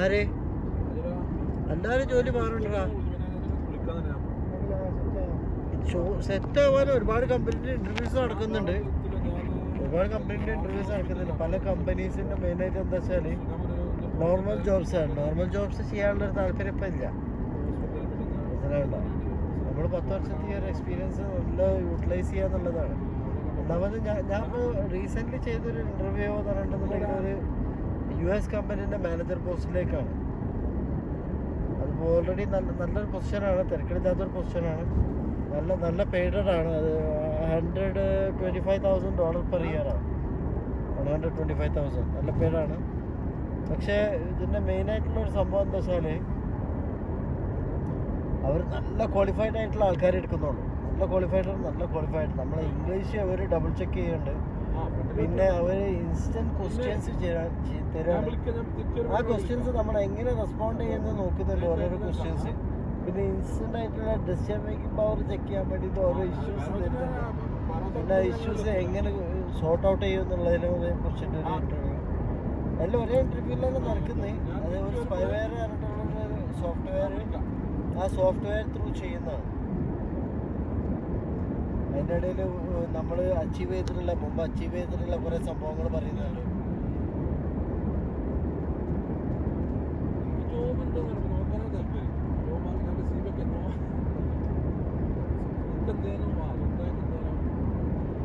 ആരെ എല്ലാരും ജോലി മാറണ്ടാ. സെറ്റ് ആവാൻ ഒരുപാട് കമ്പനീൻ്റെ ഇന്റർവ്യൂസ് നടക്കുന്നുണ്ട്. പല കമ്പനീസിന്റെ മെയിനായിട്ട് എന്താ വെച്ചാല് നോർമൽ ജോബ്സ് ആണ്. നോർമൽ ജോബ്സ് ചെയ്യാനുള്ളൊരു താല്പര്യം ഇപ്പം ഇല്ല. മനസ്സിലാവണ്ട, നമ്മൾ 10 വർഷത്തെ ഈ ഒരു എക്സ്പീരിയൻസ് നല്ല യൂട്ടിലൈസ് ചെയ്യാന്നുള്ളതാണ്. ഒന്നാമത് ഞാൻ ഇപ്പോൾ റീസെൻ്റ്ലി ചെയ്തൊരു ഇൻ്റർവ്യൂ പറഞ്ഞിട്ടുണ്ടെന്നുണ്ടെങ്കിൽ ഒരു US കമ്പനീൻ്റെ മാനേജർ പോസ്റ്റിലേക്കാണ്. അതിപ്പോൾ ഓൾറെഡി നല്ലൊരു പൊസിഷനാണ്, തിരക്കിടില്ലാത്തൊരു പൊസിഷനാണ്, നല്ല പെയ്ഡാണ്. അത് $125,000 പെർ ഇയർ ആണ്. 125,000 നല്ല പെയ്ഡാണ്. പക്ഷേ ഇതിൻ്റെ മെയിനായിട്ടുള്ളൊരു സംഭവം എന്താ വെച്ചാൽ അവർ നല്ല ക്വാളിഫൈഡ് ആയിട്ടുള്ള ആൾക്കാരെ എടുക്കുന്നുള്ളൂ. നല്ല ക്വാളിഫൈഡ് നമ്മളെ ഇംഗ്ലീഷ് അവർ ഡബിൾ ചെക്ക് ചെയ്യുന്നുണ്ട്. പിന്നെ അവർ ഇൻസ്റ്റൻറ്റ് ക്വസ്റ്റ്യൻസ് തരാണ്. ആ ക്വസ്റ്റ്യൻസ് നമ്മൾ എങ്ങനെ റെസ്പോണ്ട് ചെയ്യുന്നത് നോക്കുന്നുണ്ട്, ഓരോരോ ക്വസ്റ്റ്യൻസ്. പിന്നെ ഇൻസ്റ്റൻ്റ് ആയിട്ടുള്ള ഡിസിഷൻ മേക്കിംഗ് പവർ ചെക്ക് ചെയ്യാൻ വേണ്ടിയിട്ട് ഓരോ ഇഷ്യൂസ് തരുന്നുണ്ട്. പിന്നെ ഇഷ്യൂസ് എങ്ങനെ സോർട്ട് ഔട്ട് ചെയ്യും എന്നുള്ളതിനെ കുറിച്ചിട്ടൊരു ഇൻ്റർവ്യൂ. എല്ലാം ഒരേ ഇൻ്റർവ്യൂവിലാണ് നടക്കുന്നത്. അത് ഒരു സ്പൈവെയർ പറഞ്ഞിട്ടുള്ളൊരു സോഫ്റ്റ്വെയർ, ആ സോഫ്റ്റ്വെയർ ത്രൂ ചെയ്യുന്നതാണ്. അതിൻ്റെ ഇടയിൽ നമ്മൾ മുമ്പ് അച്ചീവ് ചെയ്തിട്ടുള്ള കുറേ സംഭവങ്ങൾ പറയുന്നുണ്ട്.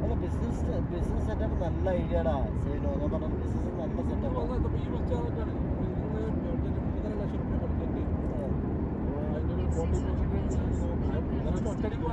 അല്ല, ബിസിനസ് സെറ്റപ്പ് നല്ല ഐഡിയടാ സൈനോ. ഞാൻ പറഞ്ഞ ബിസിനസ് നല്ല setup.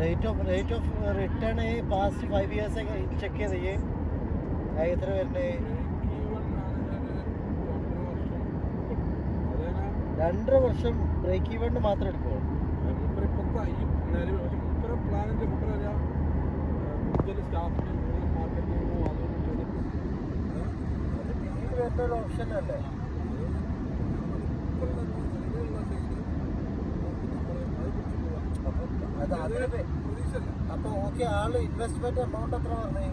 Rate of return past 5 years check ചെയ്ത് എത്ര വരുന്നത്? 2.5 വർഷം ബ്രേക്ക് ഈവണിന് മാത്രം എടുക്കുമോ? ഒരു ഓപ്ഷൻ അല്ലേ? അപ്പോൾ ഓക്കെ, ആള് ഇൻവെസ്റ്റ്മെന്റ് എമൗണ്ട് എത്ര പറഞ്ഞേ?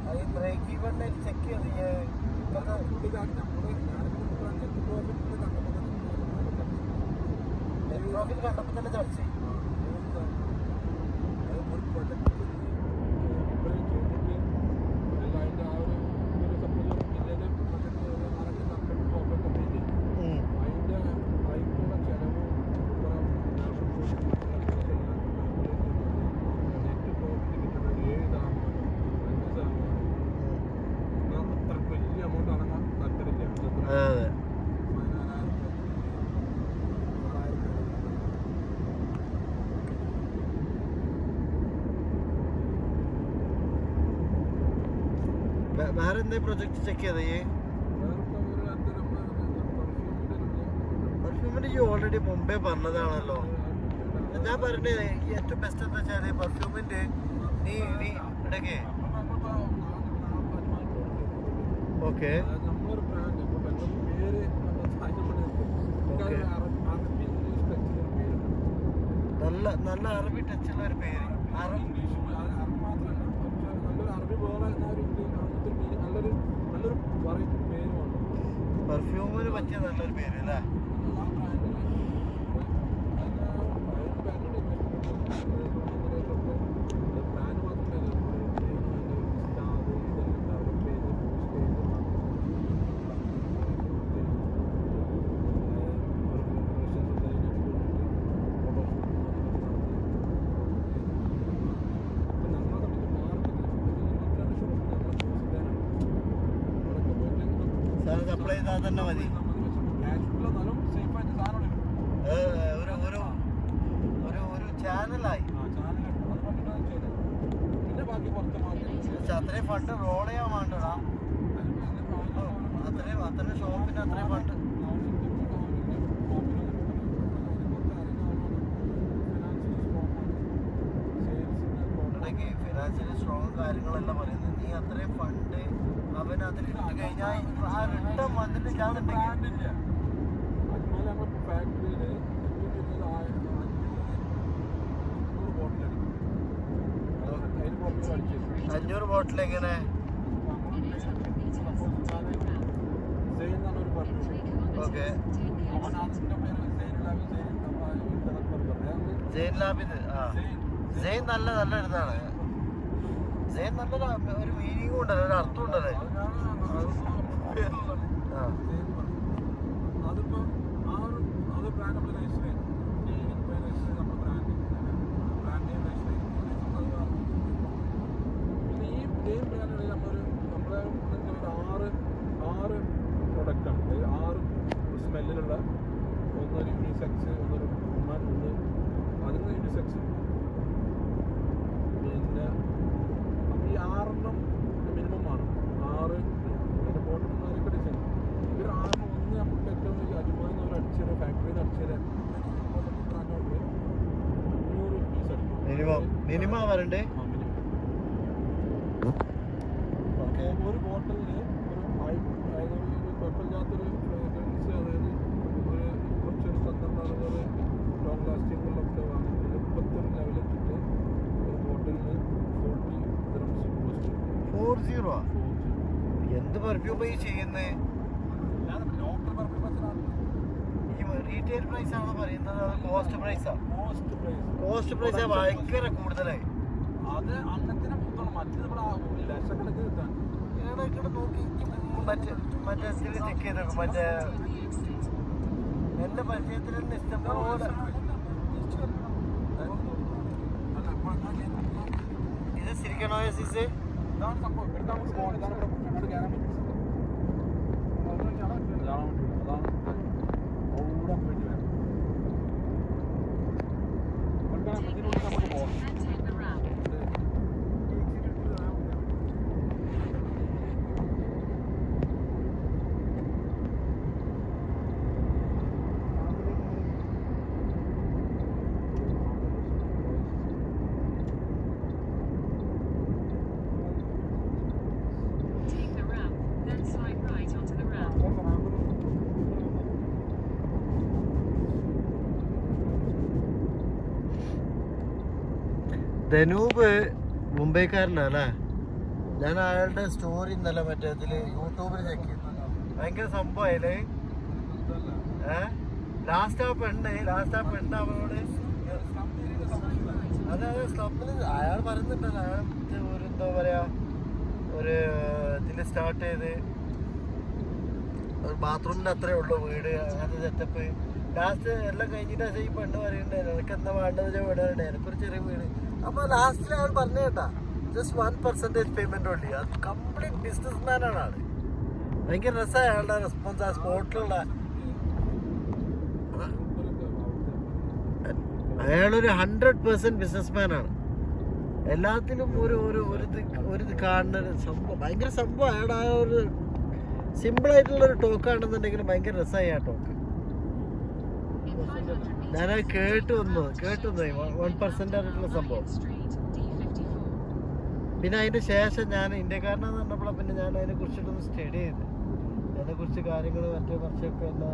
അത് ബ്രേക്ക് ഈവണിന് ചെക്ക് ചെയ്ത് നെറ്റ് പ്രോഫിറ്റ് കണ്ടപ്പോൾ തന്നെ ചർച്ച ചെയ്യും. വേറെ എന്താ പ്രൊജക്ട് ചെക്ക് ചെയ്തേ? പെർഫ്യൂമിന് ഈ ഓൾറെഡി മുമ്പേ പറഞ്ഞതാണല്ലോ. ഞാൻ പറഞ്ഞത് ഏറ്റവും ബെസ്റ്റ് എന്താ വെച്ചാൽ പെർഫ്യൂമിൻ്റെ നീ ഇടയ്ക്ക് ഓക്കെ നല്ല അറബി ടച്ചുള്ള ഒരു പേര്. പെർഫ്യൂമിന് പറ്റിയ നല്ലൊരു പേര് അല്ലേ? സപ്ലൈ ചെയ്താൽ തന്നെ മതി. ഒരു ചാനലായി. അത്രയും ഫണ്ട് റോൾ ചെയ്യാൻ വേണ്ടടാ. അത്രയും ഷോപ്പിന് അത്രയും ഫണ്ട് കാര്യങ്ങളെല്ലാം പറയുന്നത്. നീ അത്രയും ഫണ്ട് അവൻ അതിലിട്ട് കഴിഞ്ഞാൽ ആ റിട്ടേൺ വന്നിട്ട് ഞാൻ ഫാക്ടറിയിൽ 500 ബോട്ടിൽ എങ്ങനെ? ഓക്കെ, ജെയിൻ ലാബിത്. ആ, ജെയിൻ നല്ല ഇതാണ്. ജെയിൻ നല്ല ഒരു മീനിങ്ങും ഉണ്ടല്ലോ, ഒരു അർത്ഥം ഉണ്ടല്ലേ. ആറ് പ്രൊഡക്റ്റാണ്, 6 സ്മെല്ലിലുള്ള. ഒന്നൊരു യൂണിസെക്സ്, ഒന്നൊരു വുമൺ, അതിന് യൂണിസെക്സ്. പിന്നെ ഈ 6 മിനിമം ആണ്. 6 അതിൻ്റെ ബോട്ടിൽമാരൊക്കെ ഡിസൈൻ. ഇവർ 6 ഒന്ന് നമുക്ക് ഏറ്റവും അജ്മാൻ ഒരു അടിച്ചത് ഫാക്ടറിയിൽ നിന്ന് അടിച്ചത് 100 പീസ് അടിക്കും മിനിമം വരണ്ടേ. ഒരു ബോട്ടിലിൽ അതായത് കുഴപ്പമില്ലാത്തൊരു ഫ്രേഗ്രൻസ്, അതായത് ഒരു കുറച്ചൊരു 12 ലോങ് ലാസ്റ്റിങ്ങുള്ളൊക്കെ വാങ്ങിയിട്ട് 31 ലെവലെത്തിയിട്ട് ഒരു ബോട്ടിലിൽ 40 dirhams കോസ്റ്റ്. 40? എന്ത് പെർഫ്യൂം ഈ ചെയ്യുന്നേ? ലോക്കൽ പെർഫ്യൂമേഴ്സിനാണ്. ഈ റീറ്റെയിൽ പ്രൈസ് ആണോ പറയുന്നത്? കോസ്റ്റ് പ്രൈസാ? കോസ്റ്റ് പ്രൈസ് ഭയങ്കര കൂടുതലായി. അത് അങ്ങനത്തെ മറ്റേ നമ്മുടെ ലക്ഷക്കണക്കിന് കിട്ടാൻ നോക്കി മറ്റേ ചെക്ക് ചെയ്തേക്കും. മറ്റേ എന്റെ പരിചയത്തിൽ തന്നെ ഇഷ്ടംപോലെ. ഇത് ശരിക്കണോ സീസ്? ഇതാണ് സംഭവം. എടുക്കാൻ നമുക്ക് പോകണം. ഇതാണ് ഇവിടെ അങ്ങോട്ട് കയറാൻ പറ്റും. അതാണ് ഓടാൻ വേണ്ടി വരാം. ഇതിനുള്ളിൽ നമുക്ക് പോകണം. ധനൂപ് മുംബൈക്കാരനല്ലേ? ഞാൻ അയാളുടെ സ്റ്റോറി ഇന്നലെ മറ്റേ ഇതിൽ യൂട്യൂബിൽ ചെക്ക് ചെയ്തു. ഭയങ്കര സംഭവമായില്ലേ? ലാസ്റ്റ് ആ പെണ്ണ് അവനോട് അതായത് സ്ലമ്മിൽ അയാൾ പറയുന്നുണ്ടല്ലോ, അയാൾ ഒരു എന്താ പറയാ ഒരു ഇതിൽ സ്റ്റാർട്ട് ചെയ്ത് ഒരു ബാത്റൂമിൻ്റെ അത്രേ ഉള്ളൂ വീട്, അങ്ങനത്തെ സെറ്റപ്പ്. ലാസ്റ്റ് എല്ലാം കഴിഞ്ഞിട്ട് ഈ പെണ്ണ് പറയുന്നുണ്ടായിരുന്നു എനിക്ക് എന്താ വേണ്ടത് വീടാണ്, എനിക്കൊരു ചെറിയ വീട്. അപ്പോൾ ലാസ്റ്റിൽ അയാൾ പറഞ്ഞു കേട്ടാ ജസ്റ്റ് 1% പേയ്മെന്റ് ഉള്ളി. അത് കംപ്ലീറ്റ് ബിസിനസ് മാനാണ് ആള്. ഭയങ്കര രസമാണ് അയാളുടെ റെസ്പോൺസ്. ആ സ്പോട്ടിലുള്ള അയാളൊരു 100% ബിസിനസ് മാനാണ്. എല്ലാത്തിലും ഒരു കാണുന്ന ഒരു സംഭവം, ഭയങ്കര സംഭവം. അയാളുടെ ആ ഒരു സിമ്പിളായിട്ടുള്ളൊരു ടോക്കാണെന്നുണ്ടെങ്കിലും ഭയങ്കര രസമായി ആ ടോക്ക്. ഞാനത് കേട്ടു വന്നു 1% ആയിട്ടുള്ള സംഭവം. പിന്നെ അതിൻ്റെ ശേഷം ഞാൻ ഇന്ത്യക്കാരനെന്ന് പറഞ്ഞപ്പോഴാണ് പിന്നെ ഞാൻ അതിനെ കുറിച്ചിട്ടൊന്ന് സ്റ്റഡി ചെയ്ത് അതിനെക്കുറിച്ച് കാര്യങ്ങൾ മറ്റേ കുറച്ചൊക്കെ എന്താ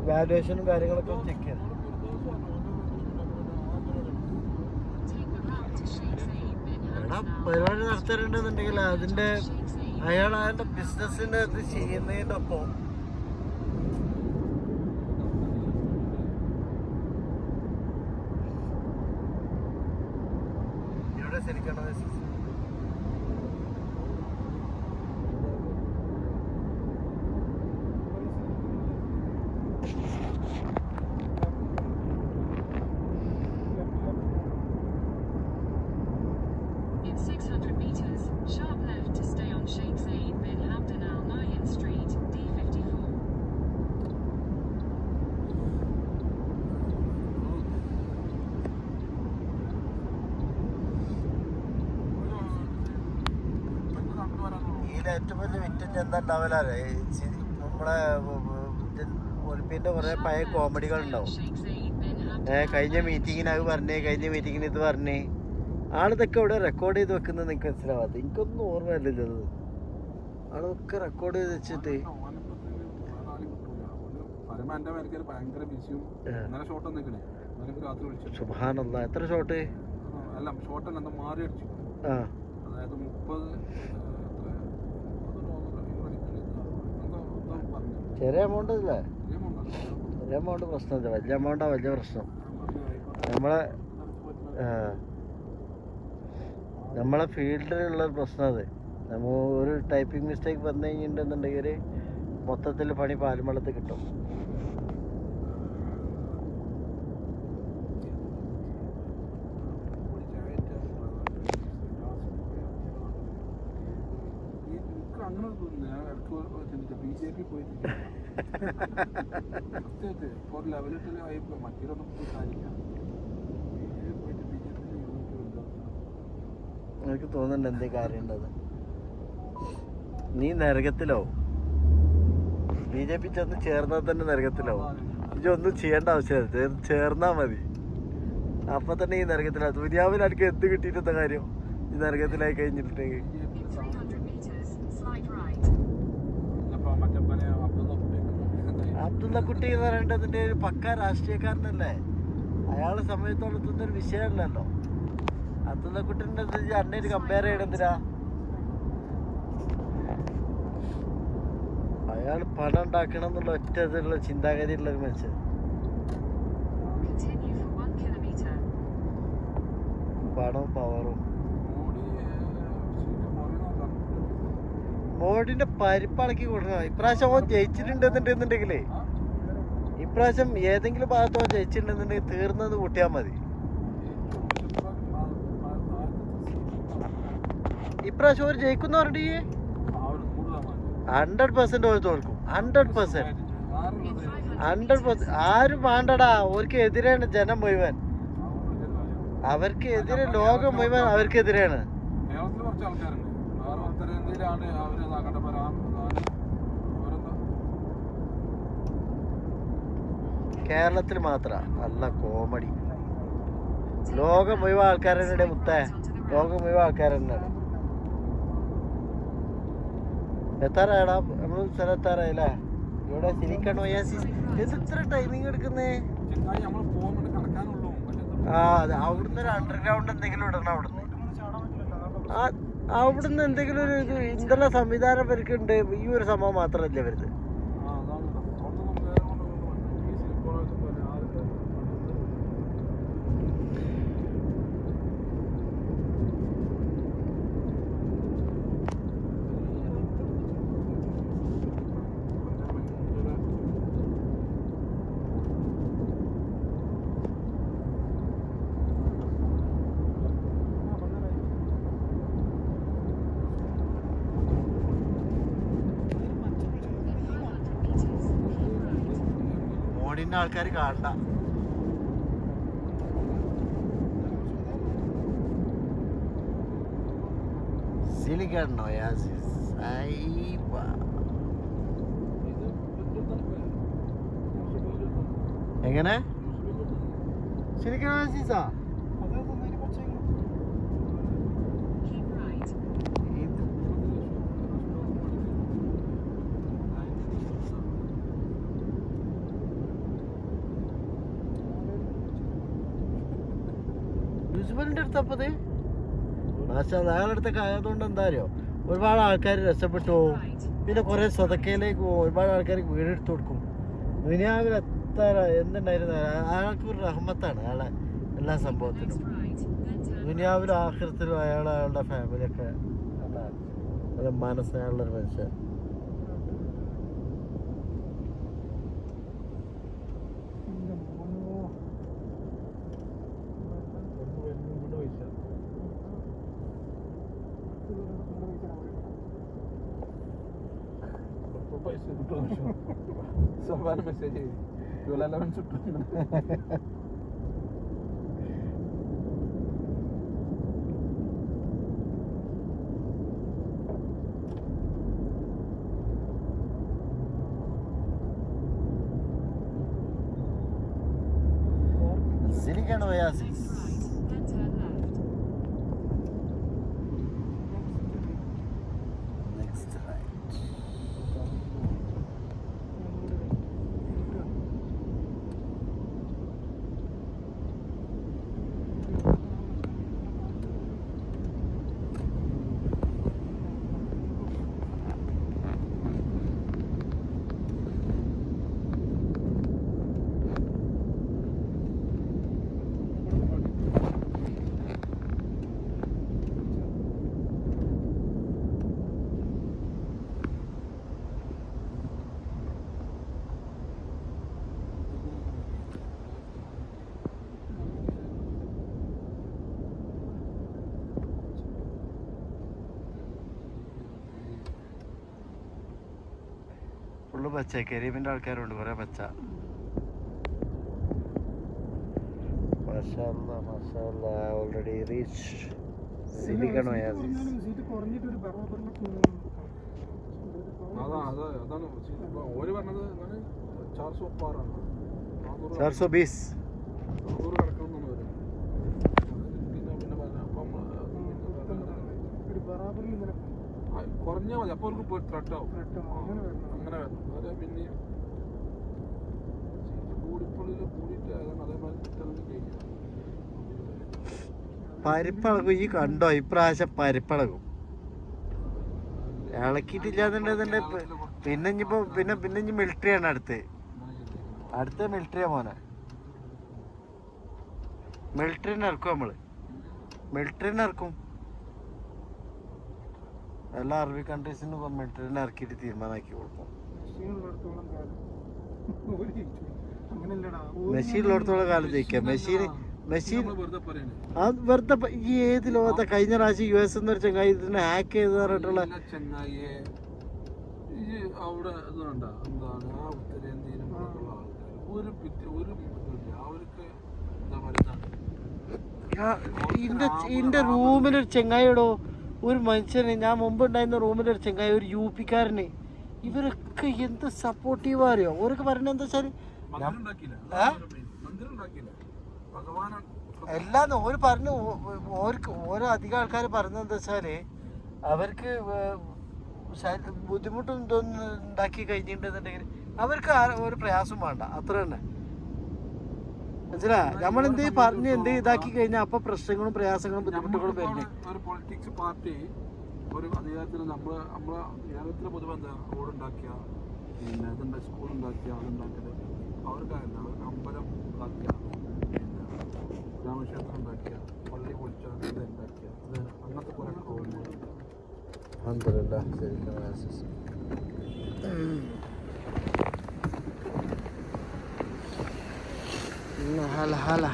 വാല്യുവേഷനും കാര്യങ്ങളൊക്കെ ചെക്ക് ചെയ്തു. എടാ പരിപാടി നടത്താറുണ്ടെന്നുണ്ടെങ്കിൽ അതിൻ്റെ അയാളുടെ ബിസിനസ്സിൻ്റെ അത് ചെയ്യുന്നതിൻ്റെ ഒപ്പം ഇവിടെ ശരിക്കണം. ഏറ്റവും വലിയ വിറ്റഞ്ച് എന്താ ഉണ്ടാവില്ലേ, നമ്മളെ ഒളിമ്പിന്റെ കുറെ പഴയ കോമഡികൾ ഉണ്ടാവും. കഴിഞ്ഞ മീറ്റിങ്ങിന് അത് പറഞ്ഞേ, കഴിഞ്ഞ മീറ്റിങ്ങിന് ഇത് പറഞ്ഞേ, ആളിതൊക്കെ ഇവിടെ റെക്കോർഡ് ചെയ്ത് വെക്കുന്നത് നിങ്ങൾക്ക് മനസ്സിലാവാത്ത, എനിക്കൊന്നും ഓർമ്മയില്ലല്ലോ അത്. ആളൊക്കെ റെക്കോർഡ് ചെയ്ത് വെച്ചിട്ട് സുബ്ഹാനല്ലാ. എത്ര ഷോട്ട്? ആ ചെറിയ എമൗണ്ട് അല്ലേ? ചെറിയ എമൗണ്ട് പ്രശ്നമില്ല, വലിയ എമൗണ്ടാ വലിയ പ്രശ്നം. നമ്മളെ ഫീൽഡിലുള്ള പ്രശ്നം അത്. നമ്മൾ ഒരു ടൈപ്പിംഗ് മിസ്റ്റേക്ക് വന്നു കഴിഞ്ഞിട്ടുണ്ടെന്നുണ്ടെങ്കിൽ മൊത്തത്തിൽ പണി പാലുമള്ളത്ത് കിട്ടും. എനിക്ക് തോന്നുന്നുണ്ട് എന്തേ കാര്യം ഉണ്ടത്. നീ നരകത്തിലാവും. BJP ചെന്ന് ചേർന്നാൽ തന്നെ നരകത്തിലാവും. ഇതൊന്നും ചെയ്യേണ്ട ആവശ്യമില്ല, ചേർന്നാ മതി. അപ്പൊ തന്നെ ഈ നരകത്തിലാവും. ദുനിയാവിൽ എനിക്ക് എന്ത് കിട്ടിയിട്ടെന്താ കാര്യം ഈ നരകത്തിലായി കഴിഞ്ഞിട്ടുണ്ടെങ്കിൽ. അബ്ദുള്ള കുട്ടി എന്ന് പറയേണ്ടതിന്റെ ഒരു പക്ക രാഷ്ട്രീയക്കാരനല്ലേ? അയാളെ സമയത്തോളത്തുന്ന ഒരു വിഷയമല്ലല്ലോ. അബ്ദുള്ള കുട്ടിന്റെ അന്നേര് കമ്പയർ ചെയ്യണെന്തിനാ? അയാൾ പണം ഉണ്ടാക്കണം എന്നുള്ള ഒറ്റ ഇതിലുള്ള ചിന്താഗതിയുള്ള ഒരു മനുഷ്യൻ. പണവും പവറും. മോഡിന്റെ പരിപ്പളക്കി കൊടുക്കണം. ഇപ്രാവശ്യം ഓൻ ജയിച്ചിട്ടുണ്ടെന്നുണ്ടെന്നുണ്ടെങ്കിലേ, ഇപ്രാവശ്യം ഏതെങ്കിലും ഭാഗത്തോ ജയിച്ചിട്ടുണ്ടെന്നുണ്ടെങ്കിൽ തീർന്നത് കൂട്ടിയാൽ മതി. ഇപ്രാവശ്യം ഒരു ജയിക്കുന്ന പറഞ്ഞിട്ട് 100% ഓർ തോൽക്കും. 100%. ആരും വേണ്ടടാ. അവർക്ക് എതിരാണ് ജനം മുഴുവൻ. അവർക്ക് എതിരെ ലോകം മുഴുവൻ അവർക്കെതിരെയാണ്. കേരളത്തിൽ മാത്ര നല്ല കോമഡി. ലോകം മുഴുവൻ ആൾക്കാരെന്നെ മുത്തേ, ലോകം മുഴുവൻ ആൾക്കാരെന്നാണ്. എത്താറായടാ നമ്മൾ സ്ഥലത്താറായില്ലേ? ഇവിടെ സിലിക്കൺ ഒയാസിസ്. എത്ര ടൈമിങ് എടുക്കുന്നേ? ആ അതെ, അവിടുന്ന് ഒരു അണ്ടർഗ്രൗണ്ട് എന്തെങ്കിലും ഇടണം. അവിടുന്ന് എന്തെങ്കിലും ഒരു ഇത് ഇന്തെല്ലാം സംവിധാനം ഇവർക്കുണ്ട്. ഈ ഒരു സംഭവം മാത്രമല്ല വരുന്നത്. മോഡിന്റെ ആൾക്കാർ കാണണ്ട. Silicon oasis. എങ്ങനെ സിലിക്കൺ ഒയാസിസാ? യൂസുഫലിന്റെ അടുത്തപ്പത് അയാളടുത്തൊക്കെ ആയതുകൊണ്ട് എന്താ അറിയോ, ഒരുപാട് ആൾക്കാർ രക്ഷപ്പെട്ടു പോകും. പിന്നെ കുറെ സ്വതക്കയിലേക്ക് പോകും. ഒരുപാട് ആൾക്കാർക്ക് വീടെടുത്ത് കൊടുക്കും. ദുനിയാവിൽ എത്ര എന്തുണ്ടായിരുന്നു, അയാൾക്കൊരു റഹ്മത്താണ് അയാളെ എല്ലാ സംഭവത്തിനും. ദുനിയാവിലും ആഖിറത്തിലും അയാളുടെ ഫാമിലിയൊക്കെ നല്ല മനസ്സിനുള്ളൊരു മനുഷ്യൻ. Soalnya mesej jualan lawan sudah. Silicon Oasis. പച്ച കരീമിന്റെ ആൾക്കാരുണ്ട് കുറെ പച്ച. Already reach silicon oasis. അതാണ് ഓര് പറഞ്ഞത് 420 420 കിടക്കണം എന്ന് വരും. കുറഞ്ഞാൽ മതി, അപ്പോൾ അവർക്ക് ത്രെട്ടാവും. അങ്ങനെ വരണം. അതെ പിന്നെയും കൂടിയിട്ട് അതേമാതിരി കഴിക്കും. പരിപ്പളകും. ഈ കണ്ടോ ഇപ്രാവശ്യം പരിപ്പളകും ഇളക്കിയിട്ടില്ലാന്നുണ്ടെന്നുണ്ടെ പിന്നെ ഇനിയിപ്പോ പിന്നെ ഇനി മിലിറ്ററിയാണ് അടുത്ത മിലിറ്ററിയാ മോനെ. മിലിറ്ററിനെ ഇറക്കും നമ്മള്. മിലിറ്ററിനെ ഇറക്കും. എല്ലാ അറബി കൺട്രീസിനും ഇപ്പൊ മിലിറ്ററിനെ ഇറക്കിയിട്ട് തീരുമാനമാക്കി കൊടുക്കും. മെഷീനുള്ളിടത്തോളം കാലം ജയിക്കാം. മെഷീൻ അത് വെറുതെ ഈ ഏത് ലോകത്തെ കഴിഞ്ഞ പ്രാവശ്യം US എന്നൊരു ചങ്ങായി ഇതിനെ ഹാക്ക് ചെയ്ത് പറഞ്ഞിട്ടുള്ള ചങ്ങായിയെ അവിടെ എന്താണ് ആ ഉത്തരേന്ത്യയിലും ആൾക്കാർ ഒരു അവർക്ക് എന്താ പറയുക, എന്റെ റൂമിലൊരു ചെങ്ങായിടോ, ഒരു മനുഷ്യന് ഞാൻ മുമ്പ് ഉണ്ടായിരുന്ന റൂമിലൊരു ചെങ്ങായി, ഒരു UP കാരന്. ഇവരൊക്കെ എന്ത് സപ്പോർട്ടീവാ അറിയോ. ഓരൊക്കെ പറയുന്നത് എന്താ വെച്ചാല് എല്ലാന്ന് ഓര് പറഞ്ഞു. ഓരോ അധികം ആൾക്കാർ പറഞ്ഞത് എന്താ വെച്ചാല് അവർക്ക് ബുദ്ധിമുട്ടും ഇതൊന്നും ഉണ്ടാക്കി കഴിഞ്ഞിട്ടുണ്ടെന്നുണ്ടെങ്കിൽ അവർക്ക് ഒരു പ്രയാസം വേണ്ട, അത്ര തന്നെ. മനസ്സിലാ, നമ്മളെന്ത് പറഞ്ഞ് എന്ത് ഇതാക്കി കഴിഞ്ഞാൽ അപ്പൊ പ്രശ്നങ്ങളും പ്രയാസങ്ങളും ബുദ്ധിമുട്ടുകളും വരുന്നത്. ഒരു പൊളിറ്റിക്സ് പാർട്ടി ഒരു അധികാരത്തിന് നമ്മളെ കേരളത്തിലെ പൊതുവെ എന്താ റോഡ് ഉണ്ടാക്കിയ, പിന്നെ അതുണ്ട് സ്കൂൾ ഉണ്ടാക്കിയ, അതുണ്ടാക്കിയത് അവർക്കല്ല. അവർക്ക് അമ്പലം ഉണ്ടാക്കിയ, പിന്നെ രാമക്ഷേത്രം ഉണ്ടാക്കിയ, പള്ളി പൊളിച്ച, ഉണ്ടാക്കിയ, അത് അങ്ങനത്തെ കുറെ പ്രോബ്ലങ്ങൾ. هلا هلا